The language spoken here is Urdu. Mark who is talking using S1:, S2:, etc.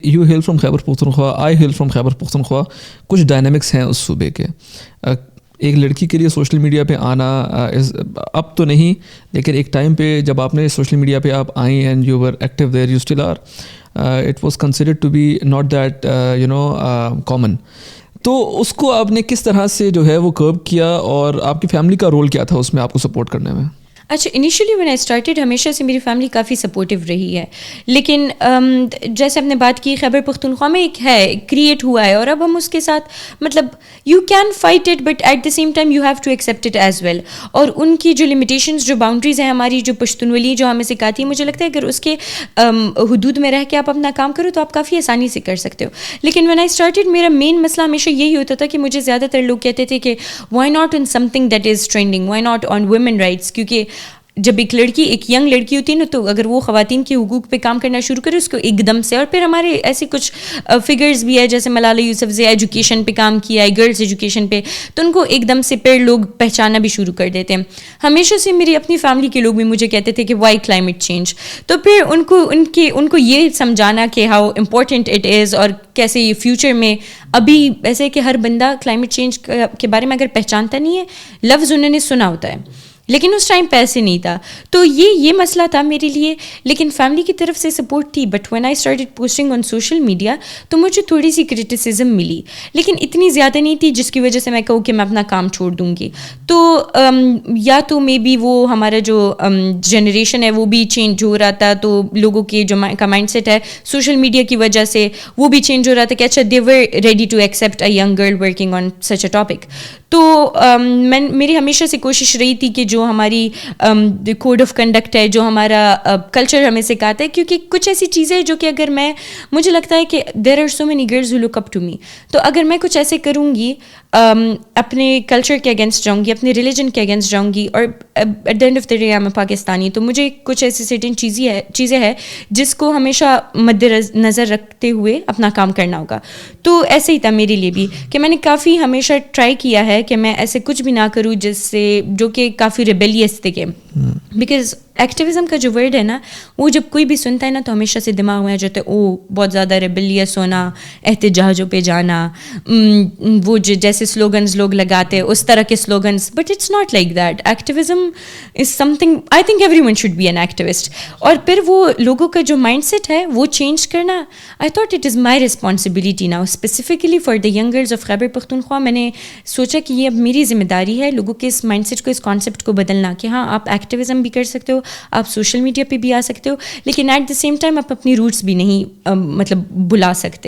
S1: You hail from Khyber Pakhtunkhwa, I hail from Khyber Pakhtunkhwa. کچھ ڈائنامکس ہیں اس صوبے کے. ایک لڑکی کے لیے سوشل میڈیا پہ آنا اب تو نہیں، لیکن ایک ٹائم پہ جب آپ نے سوشل میڈیا پہ آپ آئیں and you were active there, you still are, it was considered to be not that common. تو اس کو آپ نے کس طرح سے جو ہے وہ کرب کیا، اور آپ کی فیملی کا رول کیا تھا اس میں آپ کو سپورٹ کرنے میں؟
S2: اچھا، انیشلی وین آئی اسٹارٹیڈ ہمیشہ سے میری فیملی کافی سپورٹیو رہی ہے، لیکن جیسے ہم نے بات کی خیبر پختونخوا میں ایک ہے کریٹ ہوا ہے، اور اب ہم اس کے ساتھ مطلب you can fight it but at the same time you have to accept it as well. اور ان کی جو لمیٹیشنز، جو باؤنڈریز ہیں ہماری، جو پشتونولی جو ہمیں سکھاتی ہے، مجھے لگتا ہے اگر اس کے حدود میں رہ کے آپ اپنا کام کرو تو آپ کافی آسانی سے کر سکتے ہو. لیکن وین آئی اسٹارٹیڈ میرا مین مسئلہ ہمیشہ یہی ہوتا تھا کہ مجھے زیادہ تر لوگ کہتے تھے کہ why not on something that is trending, why not on women rights. کیونکہ جب ایک لڑکی، ایک ینگ لڑکی ہوتی ہے نا، تو اگر وہ خواتین کے حقوق پہ کام کرنا شروع کرے اس کو ایک دم سے، اور پھر ہمارے ایسے کچھ فگرز بھی ہے جیسے ملالہ یوسفزئی ایجوکیشن پہ کام کیا ہے، گرلز ایجوکیشن پہ، تو ان کو ایک دم سے پھر لوگ پہچانا بھی شروع کر دیتے ہیں. ہمیشہ سے میری اپنی فیملی کے لوگ بھی مجھے کہتے تھے کہ وائی کلائمیٹ چینج. تو پھر ان کو یہ سمجھانا کہ ہاؤ امپورٹنٹ اٹ از، اور کیسے یہ فیوچر میں ابھی ایسے کہ ہر بندہ کلائمیٹ چینج کے بارے میں اگر پہچانتا نہیں ہے، لفظ انہوں نے سنا ہوتا ہے لیکن اس ٹائم پیسے نہیں تھا. تو یہ مسئلہ تھا میرے لیے، لیکن فیملی کی طرف سے سپورٹ تھی. But when I started posting on social media تو مجھے تھوڑی سی کرٹیسزم ملی، لیکن اتنی زیادہ نہیں تھی جس کی وجہ سے میں کہوں کہ میں اپنا کام چھوڑ دوں گی. تو یا تو مے بی وہ ہمارا جو جنریشن ہے وہ بھی چینج ہو رہا تھا، تو لوگوں کے جو کا مائنڈ سیٹ ہے سوشل میڈیا کی وجہ سے وہ بھی چینج ہو رہا تھا کہ اچھا they were ready to accept a young girl working on such a topic. تو میری ہمیشہ سے کوشش رہی تھی کہ جو ہماری کوڈ آف کنڈکٹ ہے، جو ہمارا کلچر ہمیں سکھاتا ہے، کیونکہ کچھ ایسی چیزیں جو کہ اگر مجھے لگتا ہے کہ there are so many girls who look up to me, تو اگر میں کچھ ایسے کروں گی اپنے کلچر کے اگینسٹ جاؤں گی، اپنے ریلیجن کے اگینسٹ جاؤں گی، اور at the end of the day میں پاکستانی، تو مجھے کچھ ایسی سرٹن چیزیں ہیں جس کو ہمیشہ مد نظر رکھتے ہوئے اپنا کام کرنا ہوگا. تو ایسے ہی تھا میرے لیے بھی کہ میں نے کافی ہمیشہ ٹرائی کیا ہے کہ میں ایسے کچھ بھی نہ کروں جس سے جو کہ کافی ریبیلیس تھے. بیکاز ایکٹیویزم کا جو ورڈ ہے نا، وہ جب کوئی بھی سنتا ہے نا تو ہمیشہ سے دماغ میں آ جاتا ہے او بہت زیادہ ریبیلیس ہونا، احتجاجوں پہ جانا، وہ جیسے سلوگنز لوگ لگاتے ہیں اس طرح کے slogans. But it's not like that. Activism is something, I think everyone should be an activist. اور پھر وہ لوگوں کا جو مائنڈ سیٹ ہے وہ چینج کرنا، I thought it is my responsibility now specifically for the young girls of Khyber Pakhtunkhwa. میں نے سوچا کہ یہ اب میری ذمہ داری ہے لوگوں کے اس مائنڈ سیٹ کو، اس کانسیپٹ کو بدلنا، کہ ہاں آپ ایکٹیویزم بھی کر سکتے ہو، آپ سوشل میڈیا پہ بھی آ سکتے ہو، لیکن ایٹ دا سیم ٹائم آپ اپنی روٹس بھی نہیں مطلب بلا سکتے.